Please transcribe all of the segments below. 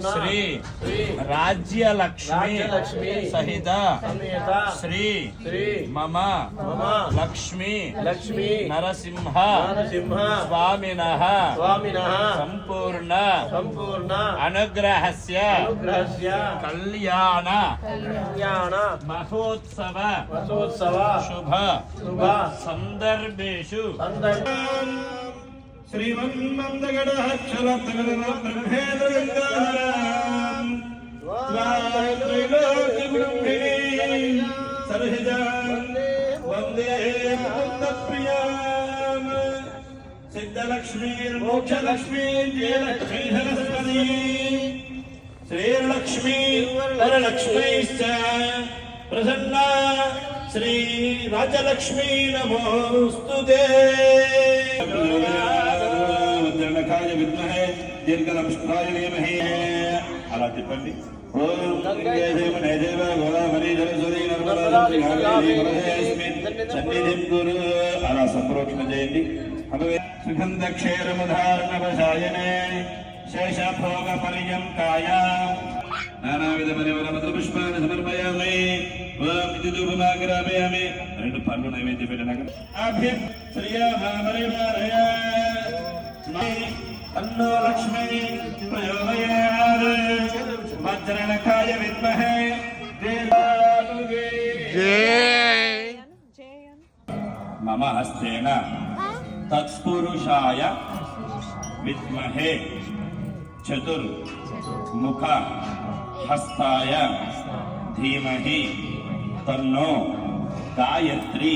శ్రీ రాజ్యలక్ష్మి సహిత శ్రీ మమ లక్ష్మీ నరసింహ స్వామినః సంపూర్ణ అనుగ్రహస్య కళ్యాణ మహోత్సవ శుభ సందర్భేషు సిద్ధలక్ష్మీ మోక్షలక్ష్మీ జయలక్ష్మీ సరస్వతీ శ్రీలక్ష్మీ వరలక్ష్మీశ్చ ప్రసన్న శ్రీ రాజలక్ష్మీ నమోస్తుతే. వజ్రణకాయ విద్మహే దీర్ఘనమస్కారాయ ధీమహి. అలా చెప్పండి. ఓం గంగేదేవ గోదావరి జలసురీ సన్నిధిం గురు. అలా సంప్రోక్షణ చేయండి. సుగంధ క్షేరముధారణవశాయనే శేషభోగ పర్యంకాయ నానావిధ పరిమళ పుష్పాన్ని సమర్పయామి. ఓం ఇది ధూపమాగ్రామయామి. రెండు పళ్ళు నైవేద్యం పెట్టినాక అభ్యం శ్రీయామరివారయ అన్నో లక్ష్మీ ప్రయోదయాత్ వజ్రణకాయ విద్మహే మమ హస్తేన తత్పురుషాయ విద్మహే చతుర్ముఖ హస్తాయ ధీమహి తన్నో గాయత్రి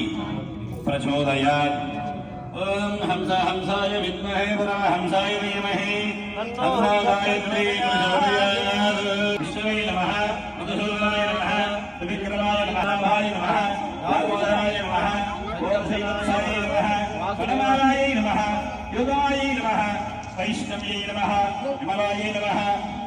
ప్రచోదయాత్. ఓం హంసాయ విద్మహే పరమహంసాయ ధీమహి తన్నో గాయత్రి ప్రచోదయాత్. విష్ణవే నమః మధుసూదనాయ నమః త్రివిక్రమాయ నమః భాయ నమః భాగవతాయ నమః ఓం శ్రీవత్సాయ నమః వనమాలాయ నమః యోగాయ నమః వైష్ణవ్యై నమః విమలాయ నమః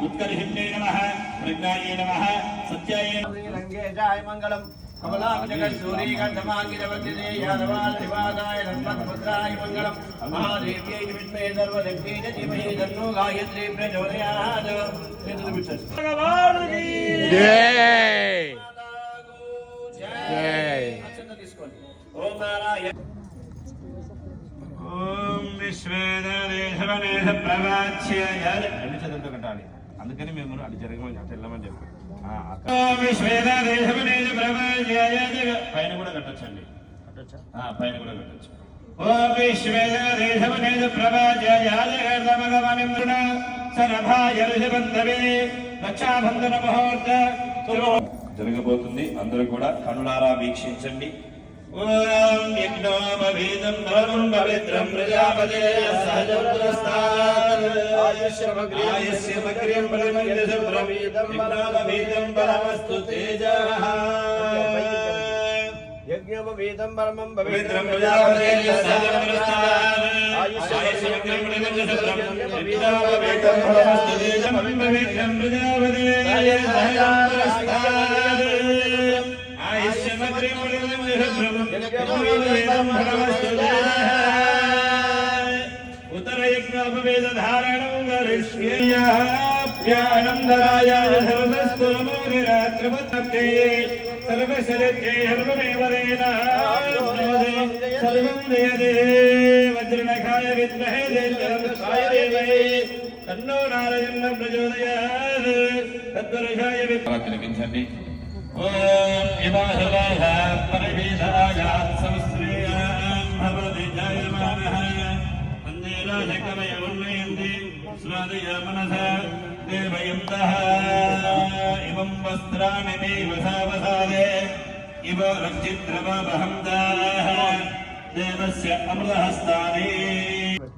ఉత్కర్షిణ్యై నమః ప్రజ్ఞాయ నమః సత్యాయ రంగేశాయ మంగళం కమలాభజగూరీ గంధమాంగిరవతిదే యాదవాదివాదాయ ధన్మద్ముద్రాయ మంగళం మహాదేవ్యై విద్మే సర్వశక్తి ధీమహి తన్నో గాయత్రీ ప్రచోదయాత్. భగవానుకి జై జై. ఓం నారాయణ. ఓం విశ్వేదేశవనేశ ప్రవాచ్యాయ అన్ని చదువుతూ కట్టాలి. అందుకని మేము అది జరగమని అటు వెళ్ళమని చెప్పి విశ్వేదేశవనేశ ప్రవాచ్యాయ పైన కూడా కట్టొచ్చండి. పైన కూడా కట్టొచ్చు. ఓం విశ్వేదేశవనేశ ప్రవాచ్యాయ జగర్దమగమనిమృణ సరభాయ ఋషిబంధవే రక్షాబంధన ముహూర్త జరగబోతుంది. అందరూ కూడా కనులారా వీక్షించండి. ఓం యజ్ఞోపవీతం పరమం పవిత్రం ప్రజాపతే సహజపురస్తాత్ ఆయుష్యమగ్ర్యం పరమయశుభ్రవీతం యజ్ఞోపవీతం పరమస్తు తేజః. యజ్ఞోపవీతం పరమం పవిత్రం ప్రజాపతే సహజపురస్తాత్ ఆయుష్యమగ్ర్యం పరమయశుభ్రం యజ్ఞోపవీతం పరమస్తు తేజః. పవిత్రం ప్రజాపతే సహజపురస్తాత్ ఆయుష్యమగ్ర్యం ఉత్తరయజ్ఞోపవేదధారణం గరిష్యేయాప్యానందరాయ సర్వస్తోమోనిరాత్రివత్తే సర్వశరత్యై సర్వమేవరేణ సర్వం జయదే. వజ్రణకాయ విద్మహే దేవకాయ ధీమహి తన్నో నారాయణ ప్రచోదయాత్. తత్పురుషాయ విద్మహే తిలకించండి. ఓం ఇవాహ పరివేదాయాత్ సంశ్రేయాం భవతి జాయమానః అంజేరాజకమయ ఉన్నయంతి స్వాదయ మనసః దేవయంతః ఇవం వస్త్రాణి మే వసావసాదే ఇవ రక్షిద్రవహంతాః దేవస్య అమృతహస్తాని.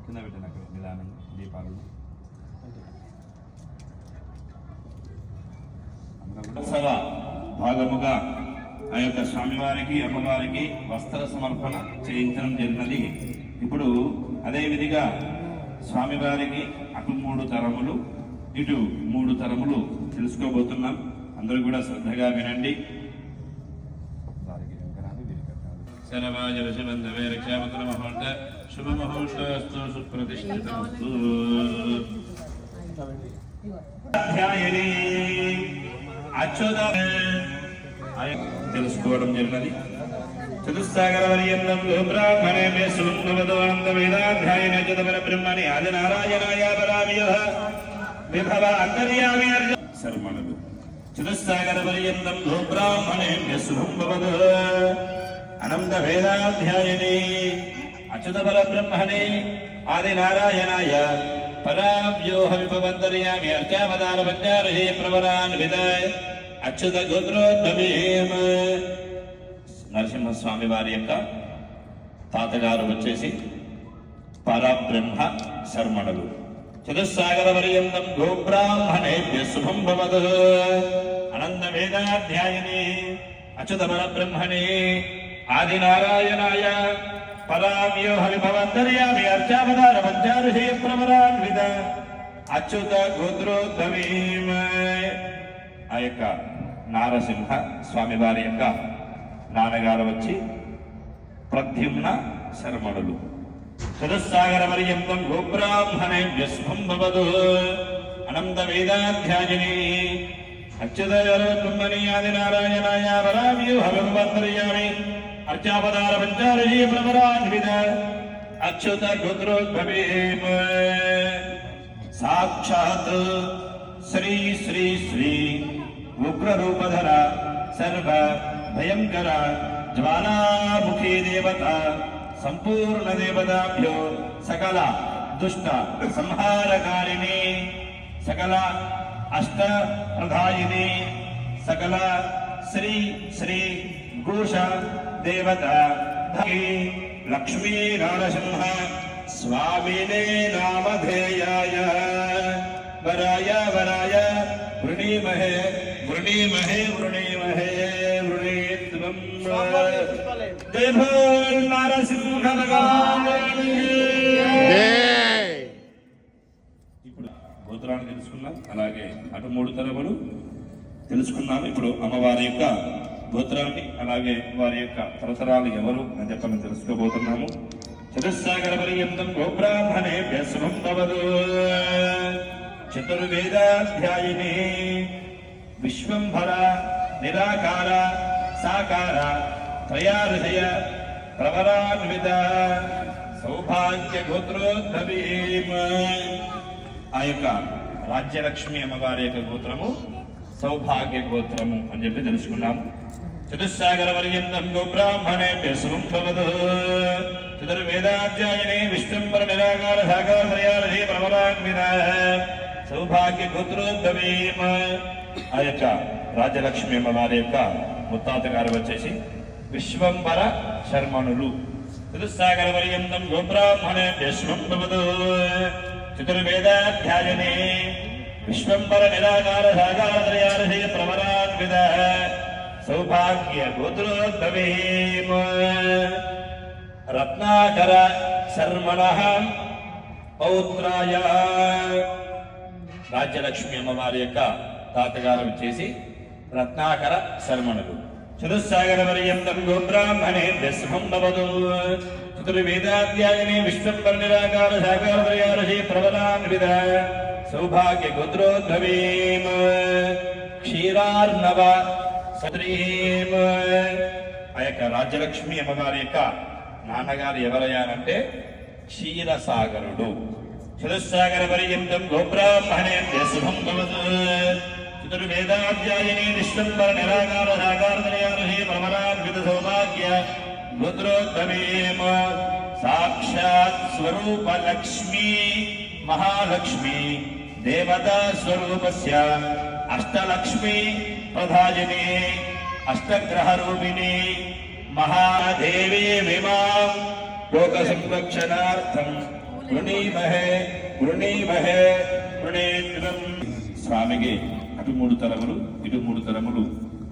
కింద పెట్టిన నిదానంగా దీపాలు భాగముగా ఆ యొక్క స్వామివారికి అమ్మవారికి వస్త్ర సమర్పణ చేయించడం జరిగినది. ఇప్పుడు అదే విధిగా స్వామివారికి అటు 3 తరములు ఇటు 3 తరములు తెలుసుకోబోతున్నాం. అందరూ కూడా శ్రద్ధగా వినండి. శరవాజ ఋషిబంధవే రక్షాబంధన మహోర్త శుభ మహోర్తస్తు సుప్రతిష్ఠితమస్తు. అధ్యాయని అచ్యుత తెలుసుకోవడం జరిగినది. చతుస్సాగర పర్యంతం బ్రాహ్మణే సుందవదోనంద వేదాధ్యాయన అచ్యుత బ్రహ్మణి ఆది నారాయణాయ పరామయ విభవ అంతర్యామి శర్మణుడు. చతుస్సాగర పర్యంతం బ్రాహ్మణే శుభంభవద అనంత వేదాధ్యాయని అచ్యుత బ్రహ్మణే ఆది నారాయణాయ పరాభ్యోహ విభవంతర్యామి అర్చావతార పంచారహే ప్రవరాన్విత అచ్యుత గోత్రోద్భవీమ. నరసింహస్వామి వారి యొక్క తాతగారు వచ్చేసి పరబ్రహ్మ శర్మణులు. చతుస్సాగర పర్యంతం గోబ్రాహ్మణేభ్య శుభం భవతు అనంత వేదాధ్యాయని అచ్యుత పరబ్రహ్మణే ఆది నారాయణాయ పరావ్యోహ విభవంతర్యామి అర్చావతార పంచారుషే ప్రవరాన్విత అచ్యుత గోత్రోద్భవీమ. ఆ యొక్క నారసింహ స్వామి వారి యొక్క నాన్నగారు వచ్చి ప్రద్యుమ్న శర్మణులు. చతుస్సాగర పర్యంతం గోబ్రాహ్మణేభ్య శుభం భవతు అనంత వేదాధ్యాయని అచ్యుత బ్రహ్మణి ఆది నారాయణాయ పరావ్యోహ విభవంతర్యామి అర్చావతార పంచారుషే ప్రవరాన్విత అచ్యుత గోత్రోద్భవీమ. సాక్షాత్ శ్రీ శ్రీ శ్రీ ఉగ్రరూపధర సర్వ భయంకర జ్వాలాముఖీ దేవత సంపూర్ణ దేవతాభ్యో సకల దుష్ట సంహారకారిణి సకల అష్ట ప్రధాయిని సకల శ్రీ శ్రీ ఘోష దేవత లక్ష్మీ నరసింహ స్వామినే నామధేయాయ వరాయ వరాయ వృణీమహే వృణీమహే వృణీమహే వృణీత్వం. జయ భోల్ నరసింహ భగవాన్. ఇప్పుడు గోత్రాన్ని తెలుసుకున్నాం, అలాగే అటు 3 తరములు తెలుసుకున్నాము. ఇప్పుడు అమ్మవారి యొక్క గోత్రాన్ని అలాగే వారి యొక్క తరతరాలు ఎవరు అని చెప్పని తెలుసుకోబోతున్నాము. చతుస్సాగర పర్యంతం గోబ్రాహ్మణేభ్య శుభం భవతు చతుర్వేదాధ్యాయిని విశ్వంభర నిరాకార సాకార త్రయాహృదయ ప్రవరాన్విత సౌభాగ్య గోత్రోద్భవీమ. ఆ యొక్క రాజ్యలక్ష్మి అమ్మవారి యొక్క గోత్రము సౌభాగ్య గోత్రము అని చెప్పి తెలుసుకున్నాము. చతుస్సాగర పర్యంతం గోబ్రాహ్మణేభ్య శుభం భవతు చతుర్వేదాధ్యాయని విశ్వంబర నిరాకార సాకార త్రయాహృదయ ప్రవరాన్విత సౌభాగ్య గోత్రోద్భవీమ. ఆ యొక్క రాజ్యలక్ష్మి అమ్మవారి యొక్క ముత్తాత గారు వచ్చేసి విశ్వంబర శర్మణులు. చతుస్సాగర పర్యంతం గోబ్రాహ్మణేభ్య శుభం భవతు చతుర్వేదాధ్యాయని విశ్వంబర నిరాకార సాకార త్రయాహృదయ ప్రవరాన్విత సౌభాగ్య గోత్రోద్భవీమ. రత్నాకర శర్మణః పౌత్రాయ. రాజ్యలక్ష్మి అమ్మవారి యొక్క తాతగారు వచ్చేసి రత్నాకర శర్మణులు. చతుస్సాగర పర్యంతం గోబ్రాహ్మణేభ్య శుభం భవతు చతుర్వేదాధ్యాయని విశ్వంబర నిరాకార సాకార త్రయాహృదయ ప్రవరాన్విత సౌభాగ్య గోత్రోద్భవీమ. క్షీరార్ణవ సత్రీమ. ఆ యొక్క రాజ్యలక్ష్మి అమ్మగారి యొక్క నాన్నగారు ఎవరయ్యారంటే క్షీరసాగరుడు. చతుస్సాగర పర్యంతం గోబ్రాహ్మణేభ్య శుభం భవతు చతుర్వేదాధ్యాయని విశ్వంబర నిరాకార సాకార త్రయాహృదయ ప్రవరాన్విత సౌభాగ్య గోత్రోద్భవీమ. సాక్షాత్ స్వరూప లక్ష్మీ మహాలక్ష్మి దేవతా స్వరూపస్య అష్టలక్ష్మి ప్రధాయిని అష్టగ్రహ రూపిణి మహాదేవి విమాం లోక సంరక్షణార్థం వృణీమహే వృణీమహే వృణీత్వం. స్వామికి అటు 3 తరములు ఇటు 3 తరములు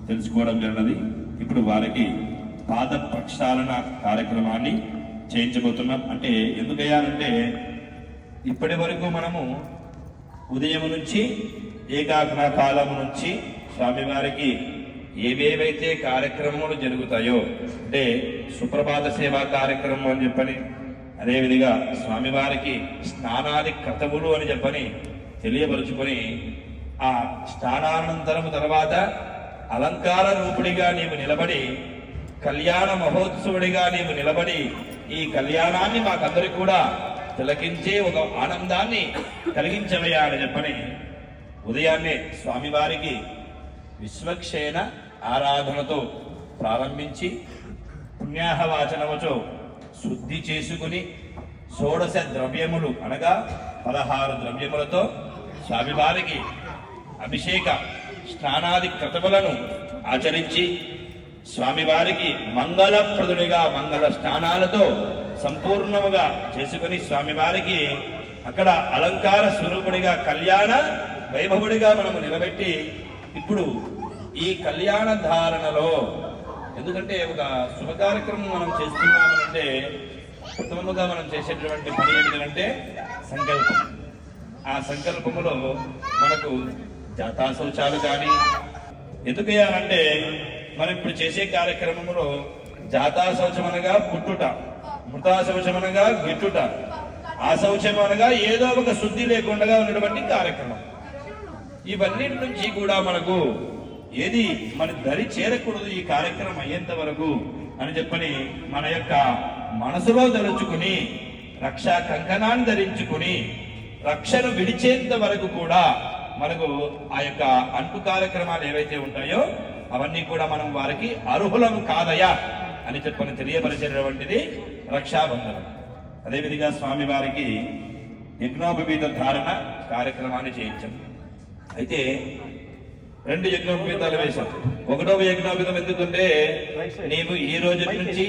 తెలుసుకోవడం జరిగినది. ఇప్పుడు వారికి పాద ప్రక్షాళన కార్యక్రమాన్ని చేయించబోతున్నాం. అంటే ఎందుకయ్యానంటే ఇప్పటి వరకు మనము ఉదయం నుంచి ఏకాగ్ర కాలం నుంచి స్వామివారికి ఏవేవైతే కార్యక్రమాలు జరుగుతాయో అంటే సుప్రభాత సేవా కార్యక్రమం అని చెప్పని, అదేవిధంగా స్వామివారికి స్నానాది క్రతములు అని చెప్పని తెలియపరుచుకొని ఆ స్నానానంతరము తర్వాత అలంకార రూపుడిగా నీవు నిలబడి, కళ్యాణ మహోత్సవుడిగా నీవు నిలబడి ఈ కళ్యాణాన్ని మాకందరికి కూడా తిలకించే ఒక ఆనందాన్ని కలిగించవయ్యా అని చెప్పని ఉదయాన్నే స్వామివారికి విశ్వక్షేణ ఆరాధనతో ప్రారంభించి పుణ్యాహవాచనముతో శుద్ధి చేసుకుని షోడశ ద్రవ్యములు అనగా 16 ద్రవ్యములతో స్వామివారికి అభిషేక స్నానాది క్రతువులను ఆచరించి స్వామివారికి మంగళప్రదుడిగా మంగళ స్నానాలతో సంపూర్ణముగా చేసుకుని స్వామివారికి అక్కడ అలంకార స్వరూపుడిగా కళ్యాణ వైభవుడిగా మనము నిలబెట్టి ఇప్పుడు ఈ కళ్యాణ ధారణలో, ఎందుకంటే ఒక శుభ కార్యక్రమం మనం చేస్తున్నామనంటే ప్రథమముగా మనం చేసేటువంటి పని ఏంటంటే సంకల్పం. ఆ సంకల్పములో మనకు జాతా శౌచాలు కానీ ఎందుకయ్యానంటే మనం ఇప్పుడు చేసే కార్యక్రమంలో జాతా శౌచం అనగా పుట్టుట, మృతా శౌచం అనగా గిట్టుట, ఆ శౌచం అనగా ఏదో ఒక శుద్ధి లేకుండా ఉన్నటువంటి కార్యక్రమం. ఇవన్నిటి నుంచి కూడా మనకు ఏది మన దరి చేరకూడదు ఈ కార్యక్రమం అయ్యేంత వరకు అని చెప్పని మన యొక్క మనసులో తలుచుకుని రక్షా కంకణాన్ని ధరించుకుని రక్షను విడిచేంత వరకు కూడా మనకు ఆ యొక్క అంటు కార్యక్రమాలు ఏవైతే ఉంటాయో అవన్నీ కూడా మనం వారికి అర్హులం కాదయా అని చెప్పని తెలియపరిచేటువంటిది రక్షాబంధనం. అదేవిధంగా స్వామి వారికి యజ్ఞోపవీత ధారణ కార్యక్రమాన్ని చేయించాం. అయితే 2 యజ్ఞోపవీతాలు వేశాం. 1వ యజ్ఞోపవీతం ఎందుకంటే నీవు ఈ రోజు నుంచి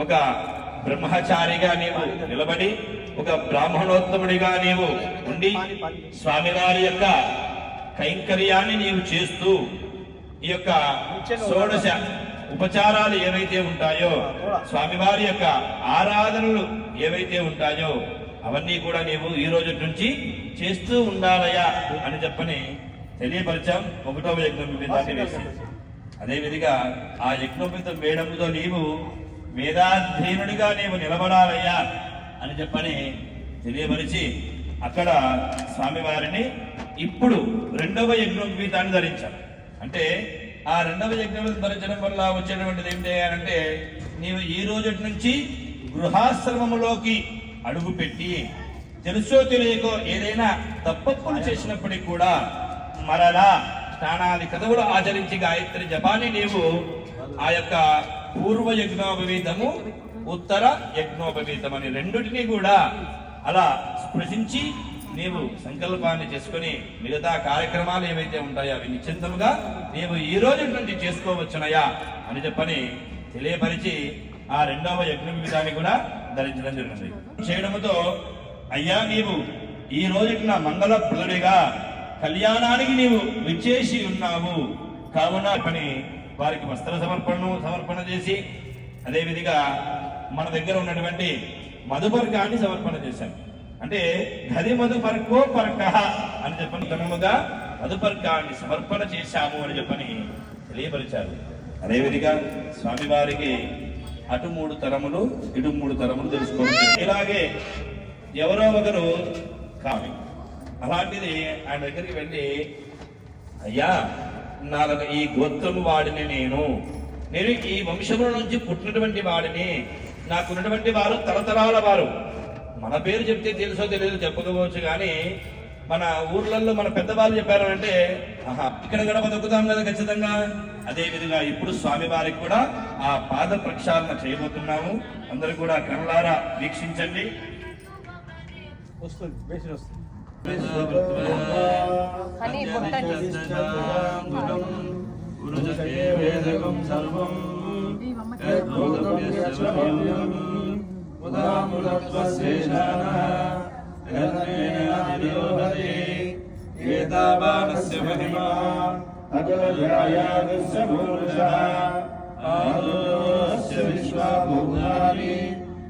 ఒక బ్రహ్మచారిగా నీవు నిలబడి ఒక బ్రాహ్మణోత్తముడిగా నీవు ఉండి స్వామివారి యొక్క కైంకర్యాన్ని నీవు చేస్తూ ఈ యొక్క షోడశ ఉపచారాలు ఏవైతే ఉంటాయో స్వామివారి యొక్క ఆరాధనలు ఏవైతే ఉంటాయో అవన్నీ కూడా నీవు ఈ రోజు నుంచి చేస్తూ ఉండాలయా అని చెప్పని తెలియపరిచాం. 1వ యజ్ఞోపవీతాన్ని వేసి అదేవిధంగా ఆ యజ్ఞోపవీతం వేయడంతో నీవు వేదాధ్యయనుడిగా నీవు నిలబడాలయ్యా అని చెప్పని తెలియపరిచి అక్కడ స్వామివారిని ఇప్పుడు 2వ యజ్ఞోపవీతాన్ని ధరించాం. అంటే ఆ 2వ యజ్ఞోపవీతం ధరించడం వల్ల వచ్చేటువంటిది ఏంటి అంటే నీవు ఈ రోజు నుంచి గృహాశ్రమములోకి అడుగు పెట్టి తెలుసో తెలియకో ఏదైనా తప్పప్పులు చేసినప్పటికీ కూడా మరలా స్నానాది కథవులు ఆచరించి గాయత్రి జపాన్ని నీవు ఆ యొక్క పూర్వ యజ్ఞోపవీతము ఉత్తర యజ్ఞోపవీతం అని రెండుటిని కూడా అలా స్పృశించి నీవు సంకల్పాన్ని చేసుకుని మిగతా కార్యక్రమాలు ఏవైతే ఉంటాయో అవి నిశ్చింతముగా నీవు ఈ రోజు నుండి చేసుకోవచ్చునయా అని చెప్పని తెలియపరిచి ఆ 2వ యజ్ఞోపవీతాన్ని కూడా ధరించడం జరిగింది. చేయడంతో అయ్యా నీవు ఈ రోజున మంగళప్రదుడిగా కళ్యాణానికి నీవు విచ్చేసి ఉన్నావు కావున పని వారికి వస్త్ర సమర్పణ చేసి అదేవిధంగా మన దగ్గర ఉన్నటువంటి మధుపర్కాన్ని సమర్పణ చేశాం. అంటే గది మధుపర్కో పర్క అని చెప్పని క్రమముగా మధుపర్కాన్ని సమర్పణ చేశాము అని చెప్పని తెలియపరిచారు. అదేవిధంగా స్వామివారికి అటు 3 తరములు ఇటు 3 తరములు తెలుసుకోవచ్చు. ఇలాగే ఎవరో ఒకరు కావి అలాంటిది ఆయన దగ్గరికి వెళ్ళి అయ్యా నాకు ఈ గోత్రము వాడిని నేను ఈ వంశముల నుంచి పుట్టినటువంటి వాడిని, నాకున్నటువంటి వారు తరతరాల వారు. మన పేరు చెప్తే తెలుసో తెలియదు చెప్పకపోవచ్చు, కానీ మన ఊర్లలో మన పెద్దవాళ్ళు చెప్పారు అంటే ఇక్కడ కూడా బతుకుతాం కదా ఖచ్చితంగా. అదే విధంగా ఇప్పుడు స్వామి వారికి కూడా ఆ పాద ప్రక్షాళన చేయబోతున్నాము. అందరూ కూడా కళ్ళారా వీక్షించండి. ఏతావానస్య మహిమా అజోజాయాగస్య మూర్ఛా ఆదోస్య విశ్వభూతాని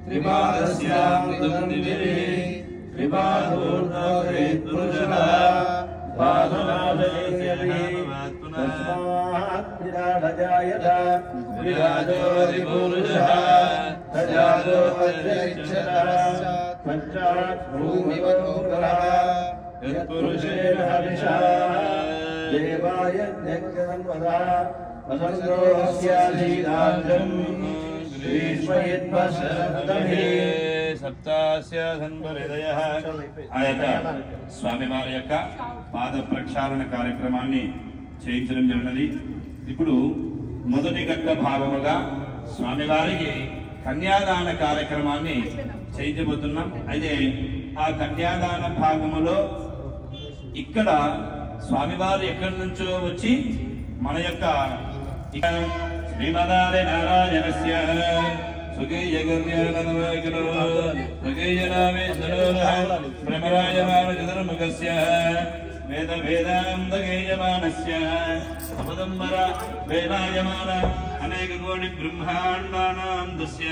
త్రిపాదస్యామృతం దివిః త్రిపాదోర్ధ్వగరేత్ పురుషః పాదనాదయస్యతి తస్మాత్ విరాజాయత విరాజోది పురుషః తజాదో అధ్యక్షత పంచాత్ భూమివతోరః यत्पुरुषेण हविषा देवाय यज्ञं वदा वसन्तोऽस्याधीराजम् ग्रीष्मयित्वशरब्दभिः సప్తాస్య సంపరిదయః. ఆ యొక్క స్వామివారి యొక్క పాద ప్రక్షాళన కార్యక్రమాన్ని చేయించడం జరిగినది. ఇప్పుడు మొదటి గంట భాగముగా స్వామివారికి కన్యాదాన కార్యక్రమాన్ని చేయించబోతున్నాం. అయితే ఆ కన్యాదాన భాగములో ఇక్కడ స్వామివారు ఎక్కడి నుంచో వచ్చి మన యొక్క శ్రీమదాది నారాయణస్య సుఖీయ గమ్యానవైకలో సుఖీయనామేశ్వరో భ్రమరాయమాన చతుర్ముఖస్య వేద వేదాంతగేయమానస్య సమదంబర వేదాయమాన అనేక కోటి బ్రహ్మాండానాం దస్య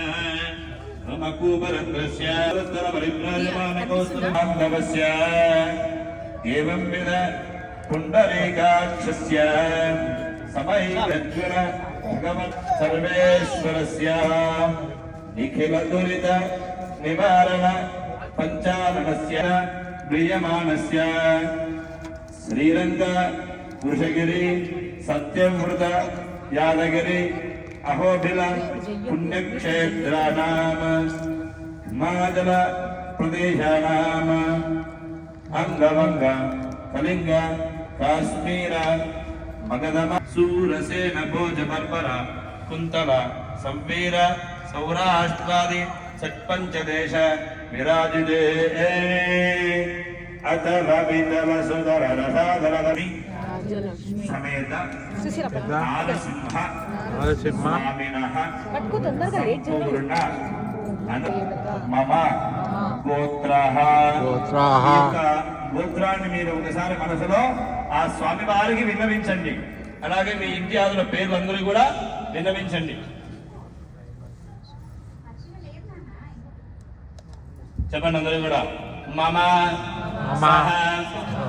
రమకూపరంద్రస్య ఉత్తర పరిభ్రాజమాన కౌస్తుభాంగవస్య ఏవం విద పుండరీకాక్షస్య సమైరజ్వర భగవత్ సర్వేశ్వరస్య నిఖిల దురిత నివారణ పంచాననస్య ప్రియమానస్య శ్రీరంగ వృషగిరి సత్యమృత యాదగిరి అహోబిల పుణ్యక్షేత్రానాం హిమాచల ప్రదేశానాం అంగవంగ కళింగ కాశ్మీర మగధమ సూరసేన భోజ బర్బర కుంతల సంవీర సౌరాష్ట్రాది షట్పంచదేశ విరాజితే అతల వితల సుధర రసాధరధరి సమేత ఆలసింహ స్వామినః పూర్ణ మమ గోత్రః. ఈ యొక్క గోత్రాన్ని మీరు ఒకసారి మనసులో ఆ స్వామి వారికి విన్నవించండి. అలాగే మీ ఇంటి ఆదుల పేర్లందరూ కూడా విన్నవించండి. చెప్పండి అందరూ కూడా. మమ సహ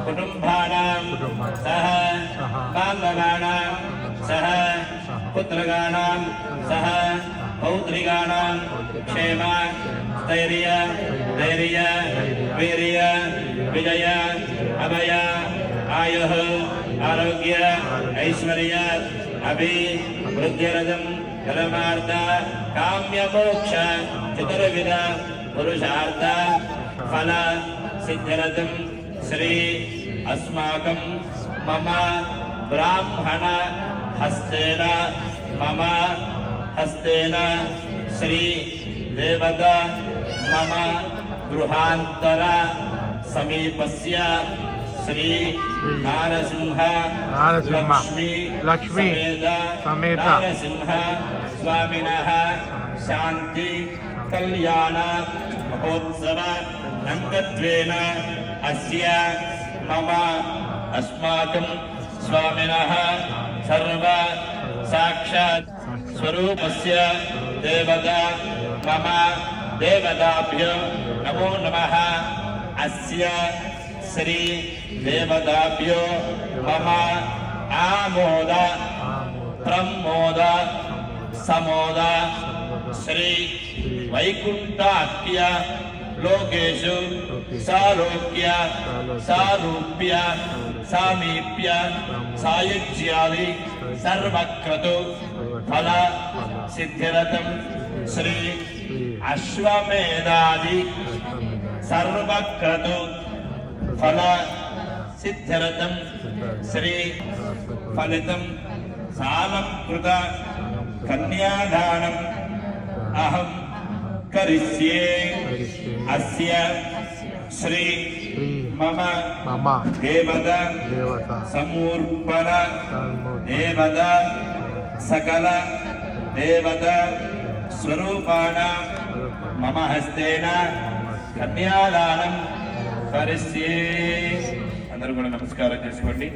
కుటుంబానాం సహ బాంధవానాం సహ పుత్రగానాం సహ పౌత్రిగానాం క్షేమ ధైర్య ధైర్య వీర్య విజయ అభయ ఆయుః ఆరోగ్య ఐశ్వర్య అభివృద్ధిరథం పరమార్థ కామ్య మోక్ష చతుర్విధ పురుషార్థ ఫల సిద్ధిరథం శ్రీ అస్మాకం మమ బ్రాహ్మణ హస్తేన మమ హస్తేన శ్రీ దేవత మమ గృహాంతర సమీపస్య శ్రీ నారసింహ లక్ష్మీ సమేత నారసింహ స్వామినః శాంతి కళ్యాణ మహోత్సవ అంగత్వేన అస్య మమ అస్మాకం స్వామినః సర్వ సాక్షాత్ స్వరూపస్య దేవత మమ దేవతాభ్యో నమో నమః. అస్య శ్రీ దేవతాభ్యో మమ ఆమోద ప్రమోద సమోద శ్రీ వైకుంఠాఖ్య లోకేషు సాలోక్య సారూప్య సామీప్య సాయుజ్యాది సర్వక్రతు ఫల సిద్ధిరథం శ్రీ అశ్వమేధాది సర్వక్రతు ఫల సిద్ధిరథం శ్రీ ఫలితం సాలంకృత కన్యాదానం అహం కరిష్యే. అస్య శ్రీ మమ దేవత సమూర్పణ దేవత సకల దేవత స్వరూపాణ మమ హస్తేన కన్యాదానం కరిష్యే. అందరూ కూడా నమస్కారం చేసుకోండి.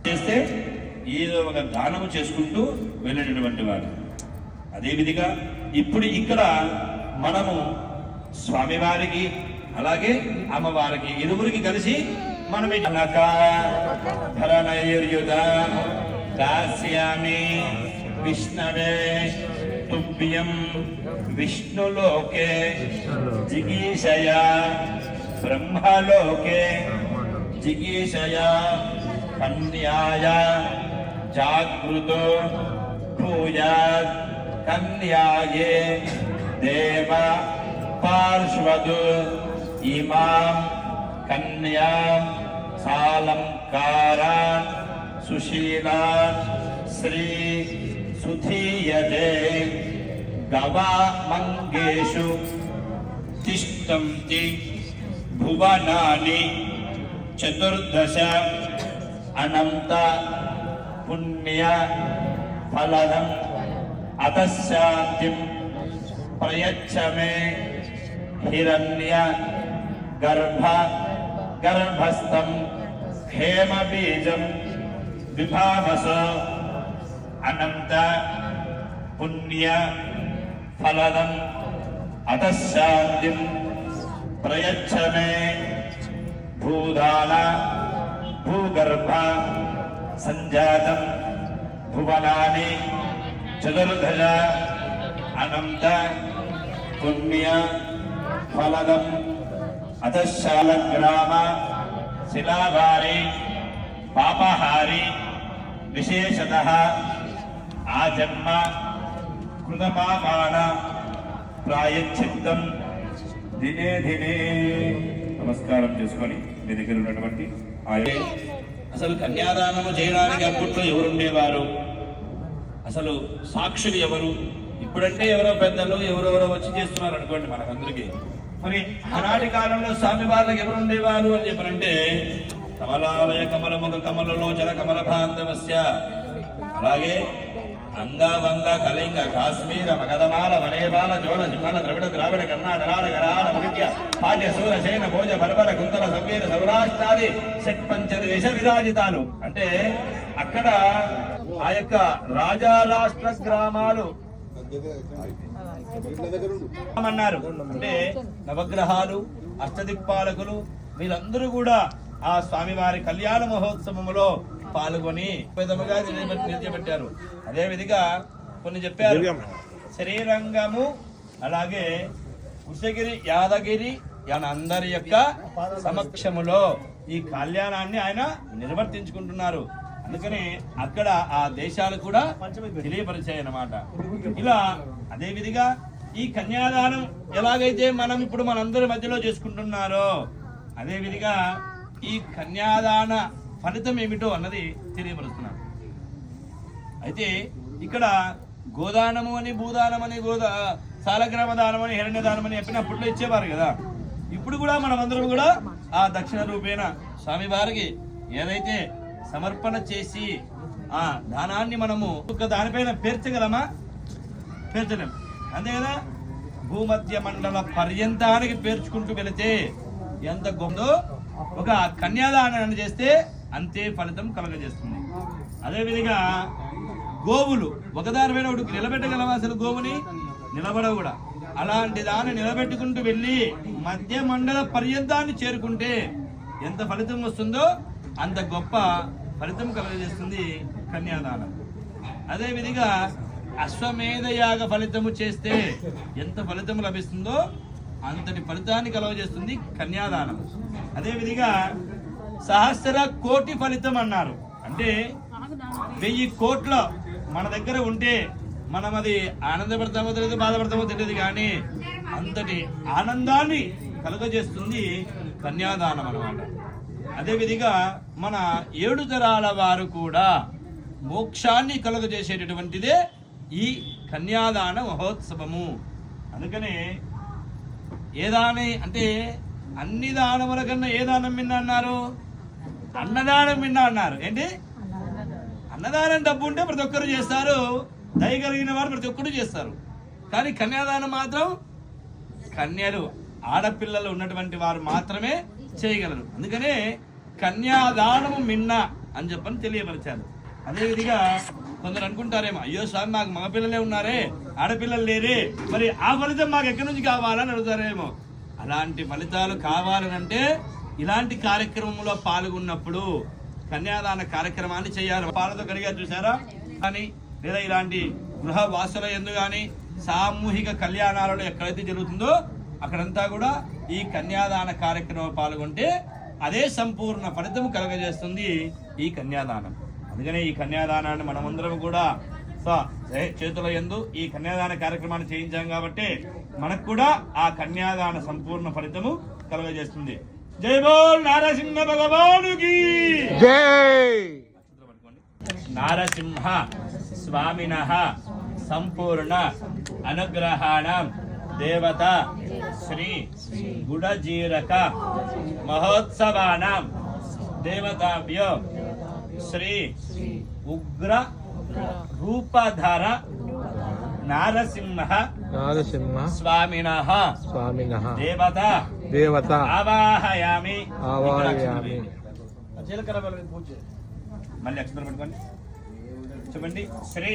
చేస్తే ఏదో ఒక దానము చేసుకుంటూ వెళ్ళినటువంటి వాడు. అదేవిధిగా ఇప్పుడు ఇక్కడ మనము స్వామివారికి అలాగే అమ్మవారికి ఇరువురికి కలిసి మనం దాస్యామి విష్ణవే తుభ్యం విష్ణులోకే జిగీషయా బ్రహ్మలోకే जिगीषया कन्याय जागृतो भूयात् कन्याये देव पार्श्वद् इमां कन्यां सालंकारान् सुशीलान् श्री सुधीयते गवामङ्गेषु तिष्ठन्ति भुवनानि चतुर्दश अनंत पुण्य फलदम् अतः शान्तिं प्रयच्छ मे हिरण्य गर्भस्थं हेम बीजं विभावस अनंत पुण्य फलदम् अतः शान्तिं प्रयच्छ मे भूदान भूगर्भ संजातं भुवनानि चतुर्दश अनंत पुण्य फलदम् अतः शालग्राम शिलावारी पापहारी विशेषतः आजन्म कृतपापान प्रायश्चित्तं దినే దినే నమస్కారం చేసుకొని మీ దగ్గర ఉన్నటువంటి అసలు కన్యాదానము చేయడానికి అప్పట్లో ఎవరుండేవారు, అసలు సాక్షులు ఎవరు? ఇప్పుడంటే ఎవరో పెద్దలు ఎవరెవరో వచ్చి చేస్తున్నారు అనుకోండి మనకందరికీ. మరి ఆనాటి కాలంలో స్వామి వాళ్ళకి ఎవరు ఉండేవారు అని చెప్పనంటే కమలాలయ కమలముఖ కమలలోచన కమల బాంధవస్య, అలాగే అంగ వంగ కళింగ కాశ్మీర మగధమాల వనేబాల జోడ జిమ్మల ద్రవిడ ద్రావిడ కర్ణాటకాల గరాల మృత్య పాఠ్య సూర శైన భోజ బలబల కుంతల సంవీర సౌరాష్ట్రాది షట్పంచదేశ విరాజితాలు. అంటే అక్కడ ఆ యొక్క రాజా రాష్ట్ర గ్రామాలు అన్నారు. అంటే నవగ్రహాలు అష్టదిక్పాలకులు వీళ్ళందరూ కూడా ఆ స్వామివారి కళ్యాణ మహోత్సవములో పాల్గొని విధముగా నిలిచిపెట్టారు. అదే విధిగా కొన్ని చెప్పారు. శ్రీరంగము అలాగే ఉషగిరి యాదగిరి అందరి యొక్క సమక్షములో ఈ కళ్యాణాన్ని ఆయన నిర్వర్తించుకుంటున్నారు. అందుకని అక్కడ ఆ దేశాలు కూడా తెలియపరిచాయి అన్నమాట. ఇలా అదే విధిగా ఈ కన్యాదానం ఎలాగైతే మనం ఇప్పుడు మనందరి మధ్యలో చేసుకుంటున్నారో అదే విధిగా ఈ కన్యాదాన ఫలితం ఏమిటో అన్నది తెలియపరుస్తున్నారు. అయితే ఇక్కడ గోదానము అని భూదానం అని సాలగ్రామ దానం అని హిరణ్య దానం అని చెప్పినప్పట్లో ఇచ్చేవారు కదా. ఇప్పుడు కూడా మనమందరం కూడా ఆ దక్షిణ రూపేణ స్వామివారికి ఏదైతే సమర్పణ చేసి ఆ దానాన్ని మనము ఒక దానిపైన పేర్చగలమా? పేర్చలేం, అంతే కదా. భూమధ్య మండల పర్యంతానికి పేర్చుకుంటూ వెళితే ఎంత గొప్పదో ఒక కన్యాదానాన్ని చేస్తే అంతే ఫలితం కలగజేస్తుంది. అదేవిధంగా గోవులు ఒకదానిపైన ఒకటి నిలబెట్టగలమా? అసలు గోవుని నిలబడవు కూడా. అలాంటి దాన్ని నిలబెట్టుకుంటూ వెళ్ళి మధ్య మండల పర్యంతాన్ని చేరుకుంటే ఎంత ఫలితం వస్తుందో అంత గొప్ప ఫలితం కలగజేస్తుంది కన్యాదానం. అదేవిధంగా అశ్వమేధ యాగ ఫలితము చేస్తే ఎంత ఫలితం లభిస్తుందో అంతటి ఫలితాన్ని కలగజేస్తుంది కన్యాదానం. అదేవిధంగా సహస్ర కోటి ఫలితం అన్నారు. అంటే 1000 కోట్ల మన దగ్గర ఉంటే మనం అది ఆనందపడతామో తెలియదు, బాధపడతామో తెలియదు, కానీ అంతటి ఆనందాన్ని కలుగజేస్తుంది కన్యాదానం అన్నమాట. అదేవిధంగా మన 7 తరాల వారు కూడా మోక్షాన్ని కలుగజేసేటటువంటిదే ఈ కన్యాదాన మహోత్సవము. అందుకనే ఏ దాని అంటే అన్ని దానముల కన్నా ఏ దానం మిన్న అన్నారు? అన్నదానం మిన్న అన్నారు. ఏంటి? అన్నదానం డబ్బు ఉంటే ప్రతి ఒక్కరు చేస్తారు, దయ కలిగిన వారు ప్రతి ఒక్కరు చేస్తారు. కానీ కన్యాదానం మాత్రం కన్యలు ఆడపిల్లలు ఉన్నటువంటి వారు మాత్రమే చేయగలరు. అందుకనే కన్యాదానము మిన్న అని చెప్పని తెలియపరిచారు. అదేవిధంగా కొందరు అనుకుంటారేమో, అయ్యో స్వామి మాకు మగపిల్లలే ఉన్నారే, ఆడపిల్లలు లేరే, మరి ఆ ఫలితం మాకు ఎక్కడి నుంచి కావాలని అడుగుతారేమో. అలాంటి ఫలితాలు కావాలనంటే ఇలాంటి కార్యక్రమంలో పాల్గొన్నప్పుడు కన్యాదాన కార్యక్రమాన్ని చేయాలి. పాలతో కడిగా చూసారా కానీ, లేదా ఇలాంటి గృహ వాసుల యందు కానీ సామూహిక కళ్యాణాలలో ఎక్కడైతే జరుగుతుందో అక్కడంతా కూడా ఈ కన్యాదాన కార్యక్రమం పాల్గొంటే అదే సంపూర్ణ ఫలితం కలగజేస్తుంది ఈ కన్యాదానం. అందుకనే ఈ కన్యాదానాన్ని మనమందరం కూడా చేతుల యందు ఈ కన్యాదాన కార్యక్రమాన్ని చేయించాం కాబట్టి మనకు కూడా ఆ కన్యాదాన సంపూర్ణ ఫలితము కలగజేస్తుంది. జై బోల్ నారసింహ భగవానుకి జై. నారసింహ స్వామినః సంపూర్ణ అనుగ్రహాణం దేవత శ్రీ గుడజీరక మహోత్సవానాం దేవతాభ్యో శ్రీ ఉగ్ర రూపధర నారసింహ స్వామినః దేవత ఆవాహయామి. మళ్ళీ అక్షరం పెట్టుకోండి, చెప్పండి. శ్రీ